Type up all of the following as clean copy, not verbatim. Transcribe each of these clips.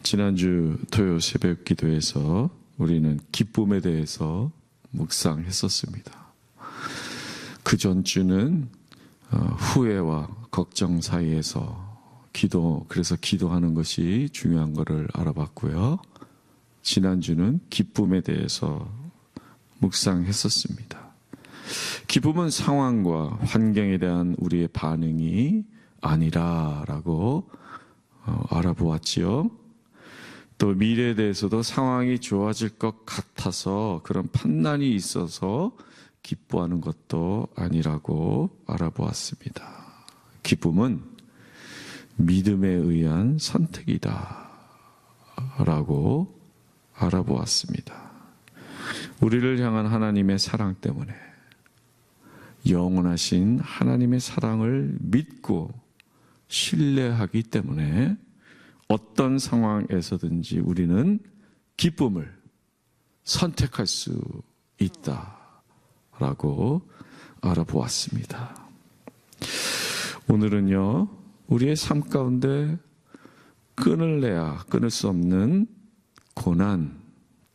지난주 토요 새벽 기도에서 우리는 기쁨에 대해서 묵상했었습니다. 그 전주는 후회와 걱정 사이에서 그래서 기도하는 것이 중요한 것을 알아봤고요. 지난주는 기쁨에 대해서 묵상했었습니다. 기쁨은 상황과 환경에 대한 우리의 반응이 아니라라고 알아보았지요. 또 미래에 대해서도 상황이 좋아질 것 같아서 그런 판단이 있어서 기뻐하는 것도 아니라고 알아보았습니다. 기쁨은 믿음에 의한 선택이다 라고 알아보았습니다. 우리를 향한 하나님의 사랑 때문에 영원하신 하나님의 사랑을 믿고 신뢰하기 때문에 어떤 상황에서든지 우리는 기쁨을 선택할 수 있다라고 알아보았습니다. 오늘은요, 우리의 삶 가운데 끊을래야 끊을 수 없는 고난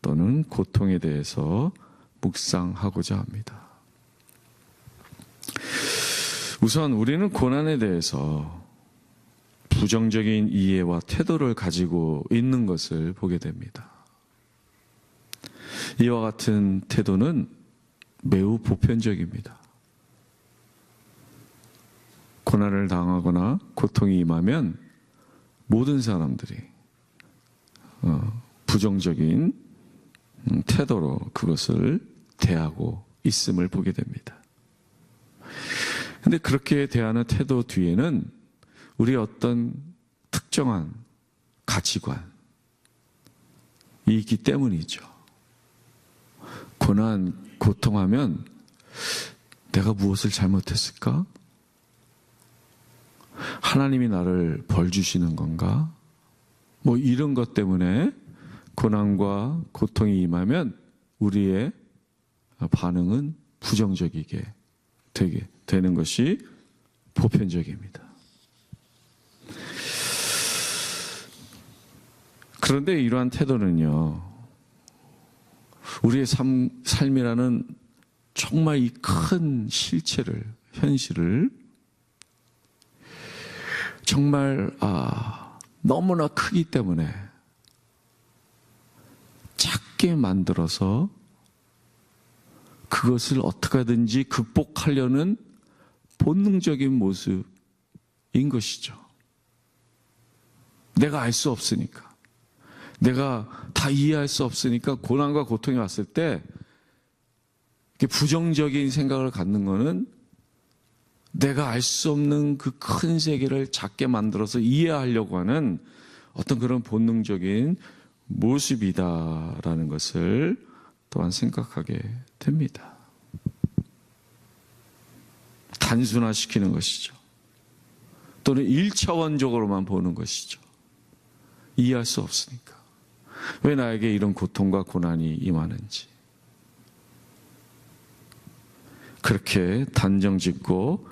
또는 고통에 대해서 묵상하고자 합니다. 우선 우리는 고난에 대해서 부정적인 이해와 태도를 가지고 있는 것을 보게 됩니다. 이와 같은 태도는 매우 보편적입니다. 고난을 당하거나 고통이 임하면 모든 사람들이 부정적인 태도로 그것을 대하고 있음을 보게 됩니다. 그런데 그렇게 대하는 태도 뒤에는 우리의 어떤 특정한 가치관이 있기 때문이죠. 고난, 고통하면 내가 무엇을 잘못했을까? 하나님이 나를 벌 주시는 건가? 이런 것 때문에 고난과 고통이 임하면 우리의 반응은 부정적이게 되는 것이 보편적입니다. 그런데 이러한 태도는요, 우리의 삶이라는 정말 이 큰 실체를, 현실을 정말 너무나 크기 때문에 작게 만들어서 그것을 어떻게 하든지 극복하려는 본능적인 모습인 것이죠. 내가 알 수 없으니까. 내가 다 이해할 수 없으니까 고난과 고통이 왔을 때 부정적인 생각을 갖는 것은 내가 알 수 없는 그 큰 세계를 작게 만들어서 이해하려고 하는 어떤 그런 본능적인 모습이다라는 것을 또한 생각하게 됩니다. 단순화시키는 것이죠. 또는 1차원적으로만 보는 것이죠. 이해할 수 없으니까. 왜 나에게 이런 고통과 고난이 임하는지. 그렇게 단정짓고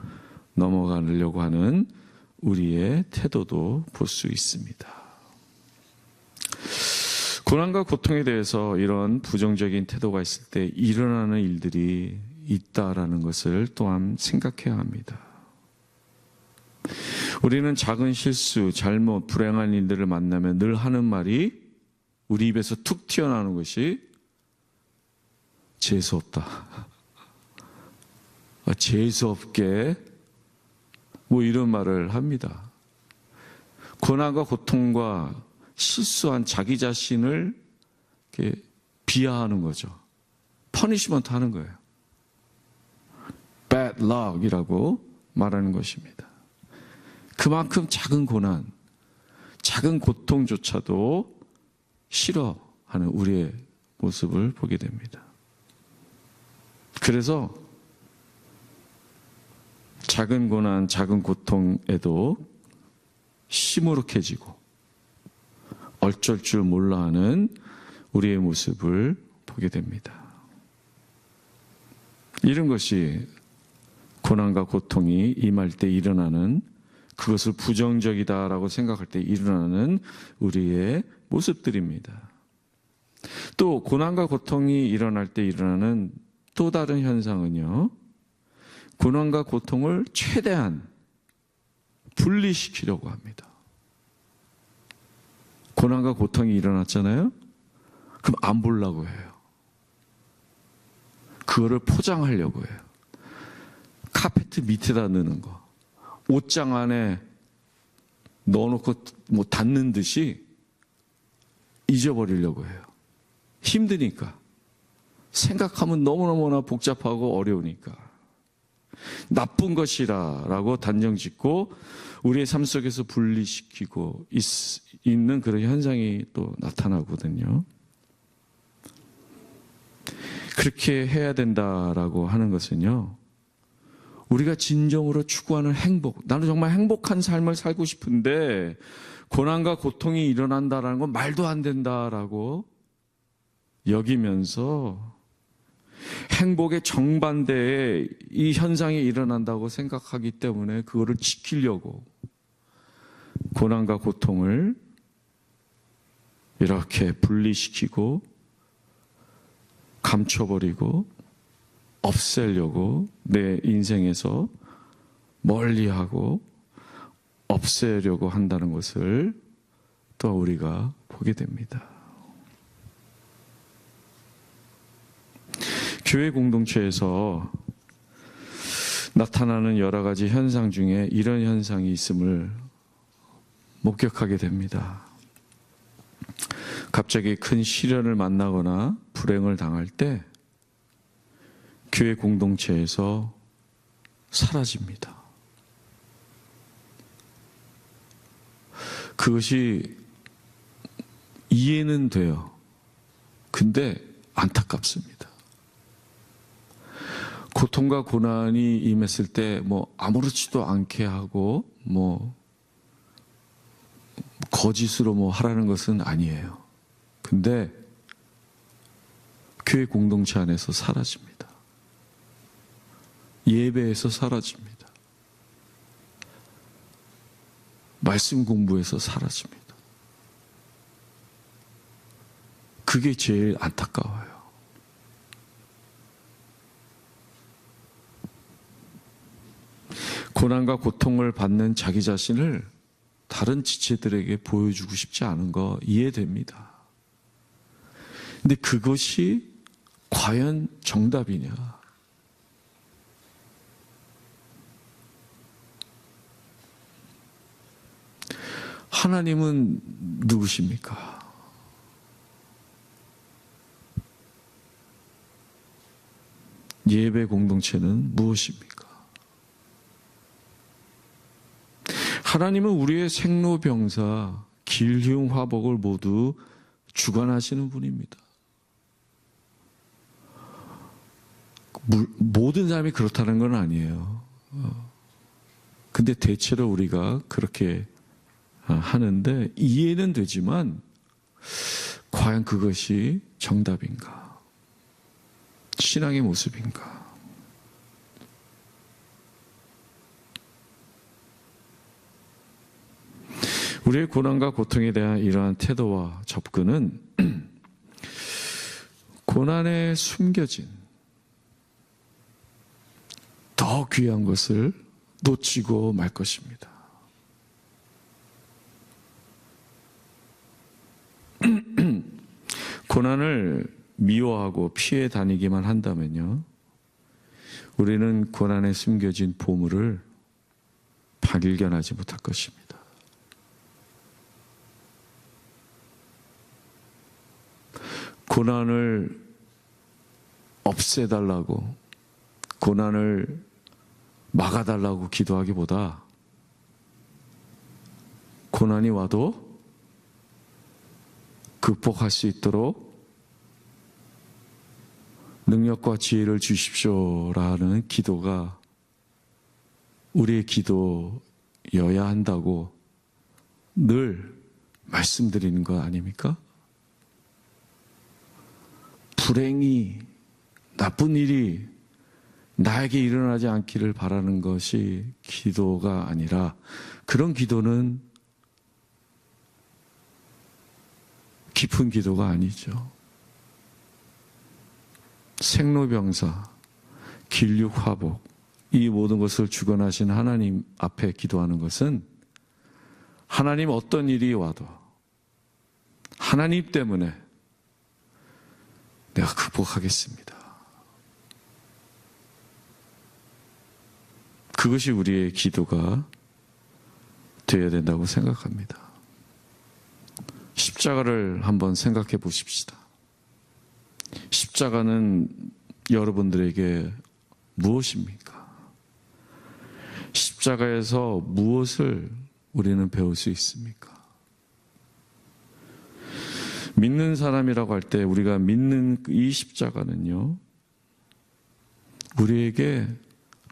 넘어가려고 하는 우리의 태도도 볼 수 있습니다. 고난과 고통에 대해서 이런 부정적인 태도가 있을 때 일어나는 일들이 있다라는 것을 또한 생각해야 합니다. 우리는 작은 실수, 잘못, 불행한 일들을 만나면 늘 하는 말이 우리 입에서 툭 튀어나오는 것이 재수없다. 재수없게 이런 말을 합니다. 고난과 고통과 실수한 자기 자신을 이렇게 비하하는 거죠. 퍼니시먼트 하는 거예요. bad luck이라고 말하는 것입니다. 그만큼 작은 고난, 작은 고통조차도 싫어하는 우리의 모습을 보게 됩니다. 그래서 작은 고난, 작은 고통에도 시무룩해지고 어쩔 줄 몰라 하는 우리의 모습을 보게 됩니다. 이런 것이 고난과 고통이 임할 때 일어나는 그것을 부정적이다라고 생각할 때 일어나는 우리의 모습들입니다. 또 고난과 고통이 일어날 때 일어나는 또 다른 현상은요, 고난과 고통을 최대한 분리시키려고 합니다. 고난과 고통이 일어났잖아요? 그럼 안 보려고 해요. 그거를 포장하려고 해요. 카페트 밑에다 넣는 거. 옷장 안에 넣어놓고 뭐 닫는 듯이 잊어버리려고 해요. 힘드니까. 생각하면 너무너무나 복잡하고 어려우니까. 나쁜 것이라고 단정 짓고 우리의 삶 속에서 분리시키고 있는 그런 현상이 또 나타나거든요. 그렇게 해야 된다라고 하는 것은요, 우리가 진정으로 추구하는 행복, 나는 정말 행복한 삶을 살고 싶은데 고난과 고통이 일어난다라는 건 말도 안 된다라고 여기면서 행복의 정반대의 이 현상이 일어난다고 생각하기 때문에 그거를 지키려고 고난과 고통을 이렇게 분리시키고 감춰버리고 없애려고 내 인생에서 멀리하고 없애려고 한다는 것을 또 우리가 보게 됩니다. 교회 공동체에서 나타나는 여러 가지 현상 중에 이런 현상이 있음을 목격하게 됩니다. 갑자기 큰 시련을 만나거나 불행을 당할 때 교회 공동체에서 사라집니다. 그것이 이해는 돼요. 근데 안타깝습니다. 고통과 고난이 임했을 때 뭐 아무렇지도 않게 하고 뭐 거짓으로 뭐 하라는 것은 아니에요. 근데 교회 공동체 안에서 사라집니다. 예배에서 사라집니다. 말씀 공부에서 사라집니다. 그게 제일 안타까워요. 고난과 고통을 받는 자기 자신을 다른 지체들에게 보여주고 싶지 않은 거 이해됩니다. 근데 그것이 과연 정답이냐? 하나님은 누구십니까? 예배 공동체는 무엇입니까? 하나님은 우리의 생로병사, 길흉화복을 모두 주관하시는 분입니다. 모든 사람이 그렇다는 건 아니에요. 근데 대체로 우리가 그렇게 하는데 이해는 되지만 과연 그것이 정답인가? 신앙의 모습인가? 우리의 고난과 고통에 대한 이러한 태도와 접근은 고난에 숨겨진 더 귀한 것을 놓치고 말 것입니다. 고난을 미워하고 피해 다니기만 한다면요, 우리는 고난에 숨겨진 보물을 발견하지 못할 것입니다. 고난을 없애달라고, 고난을 막아달라고 기도하기보다 고난이 와도 극복할 수 있도록 능력과 지혜를 주십시오라는 기도가 우리의 기도여야 한다고 늘 말씀드리는 거 아닙니까? 불행이, 나쁜 일이 나에게 일어나지 않기를 바라는 것이 기도가 아니라, 그런 기도는 깊은 기도가 아니죠. 생로병사, 길육화복, 이 모든 것을 주관하신 하나님 앞에 기도하는 것은 하나님 어떤 일이 와도 하나님 때문에 내가 극복하겠습니다. 그것이 우리의 기도가 되어야 된다고 생각합니다. 십자가를 한번 생각해 보십시다. 십자가는 여러분들에게 무엇입니까? 십자가에서 무엇을 우리는 배울 수 있습니까? 믿는 사람이라고 할 때 우리가 믿는 이 십자가는요, 우리에게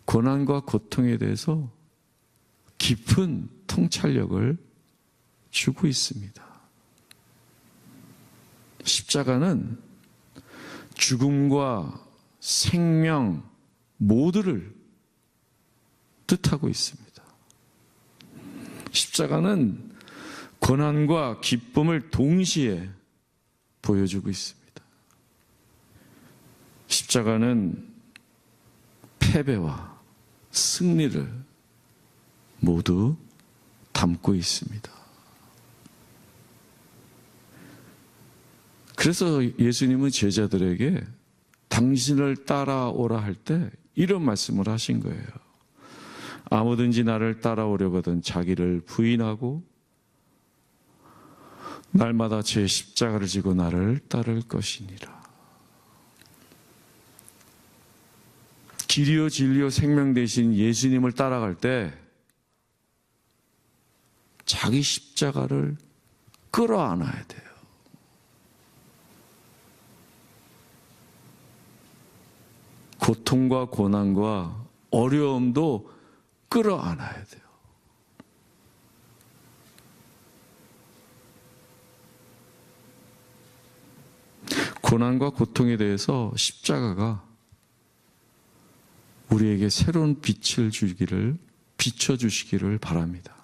고난과 고통에 대해서 깊은 통찰력을 주고 있습니다. 십자가는 죽음과 생명 모두를 뜻하고 있습니다. 십자가는 고난과 기쁨을 동시에 보여주고 있습니다. 십자가는 패배와 승리를 모두 담고 있습니다. 그래서 예수님은 제자들에게 당신을 따라오라 할 때 이런 말씀을 하신 거예요. 아무든지 나를 따라오려거든 자기를 부인하고 날마다 제 십자가를 지고 나를 따를 것이니라. 길이요 진리요 생명 되신 예수님을 따라갈 때 자기 십자가를 끌어안아야 돼요. 고통과 고난과 어려움도 끌어안아야 돼요. 고난과 고통에 대해서 십자가가 우리에게 새로운 빛을 주기를, 비춰주시기를 바랍니다.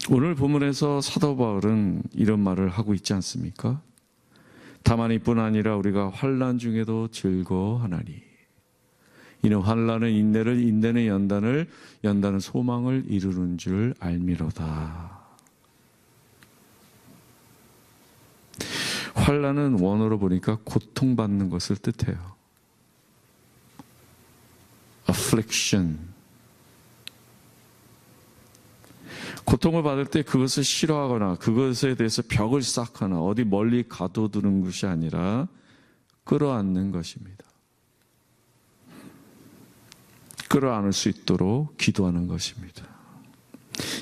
오늘 본문에서 사도 바울은 이런 말을 하고 있지 않습니까? 다만 이뿐 아니라 우리가 환난 중에도 즐거워하나니 이는 환난은 인내를, 인내는 연단을, 연단은 소망을 이루는 줄 알미로다. 환난은 원어로 보니까 고통받는 것을 뜻해요. affliction. 고통을 받을 때 그것을 싫어하거나 그것에 대해서 벽을 쌓거나 어디 멀리 가둬두는 것이 아니라 끌어안는 것입니다. 끌어안을 수 있도록 기도하는 것입니다.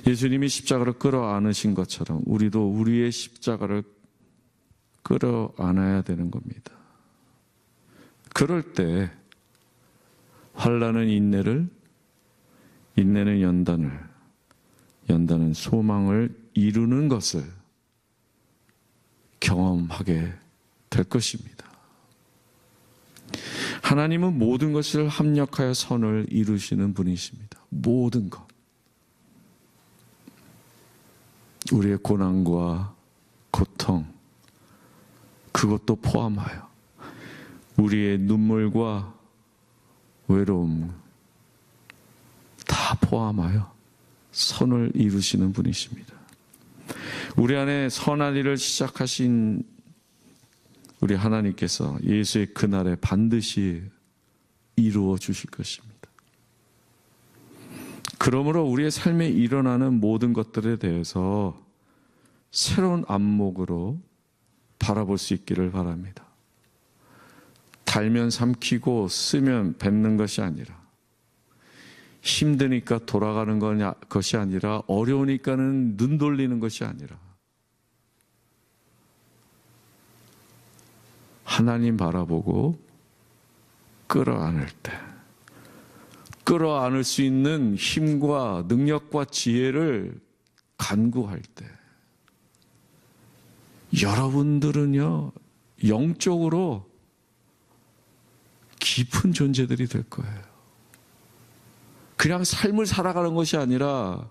예수님이 십자가를 끌어안으신 것처럼 우리도 우리의 십자가를 끌어안아야 되는 겁니다. 그럴 때 환난은 인내를, 인내는 연단을, 연단은 소망을 이루는 것을 경험하게 될 것입니다. 하나님은 모든 것을 합력하여 선을 이루시는 분이십니다. 모든 것. 우리의 고난과 고통, 그것도 포함하여 우리의 눈물과 외로움 다 포함하여 선을 이루시는 분이십니다. 우리 안에 선한 일을 시작하신 우리 하나님께서 예수의 그날에 반드시 이루어 주실 것입니다. 그러므로 우리의 삶에 일어나는 모든 것들에 대해서 새로운 안목으로 바라볼 수 있기를 바랍니다. 달면 삼키고 쓰면 뱉는 것이 아니라, 힘드니까 돌아가는 것이 아니라, 어려우니까는 눈 돌리는 것이 아니라, 하나님 바라보고 끌어안을 때, 끌어안을 수 있는 힘과 능력과 지혜를 간구할 때, 여러분들은요, 영적으로 깊은 존재들이 될 거예요. 그냥 삶을 살아가는 것이 아니라,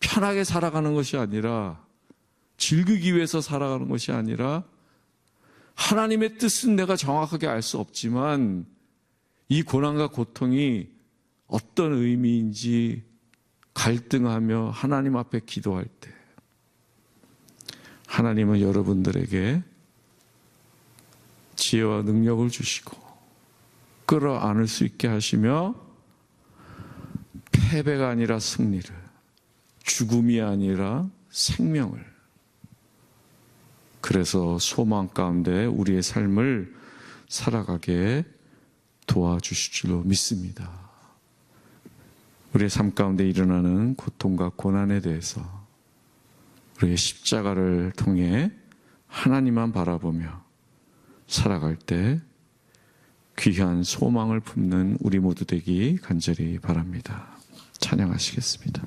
편하게 살아가는 것이 아니라, 즐기기 위해서 살아가는 것이 아니라, 하나님의 뜻은 내가 정확하게 알 수 없지만 이 고난과 고통이 어떤 의미인지 갈등하며 하나님 앞에 기도할 때 하나님은 여러분들에게 지혜와 능력을 주시고 끌어안을 수 있게 하시며 패배가 아니라 승리를, 죽음이 아니라 생명을, 그래서 소망 가운데 우리의 삶을 살아가게 도와주실 줄로 믿습니다. 우리의 삶 가운데 일어나는 고통과 고난에 대해서 우리의 십자가를 통해 하나님만 바라보며 살아갈 때 귀한 소망을 품는 우리 모두 되기 간절히 바랍니다. 찬양하시겠습니다.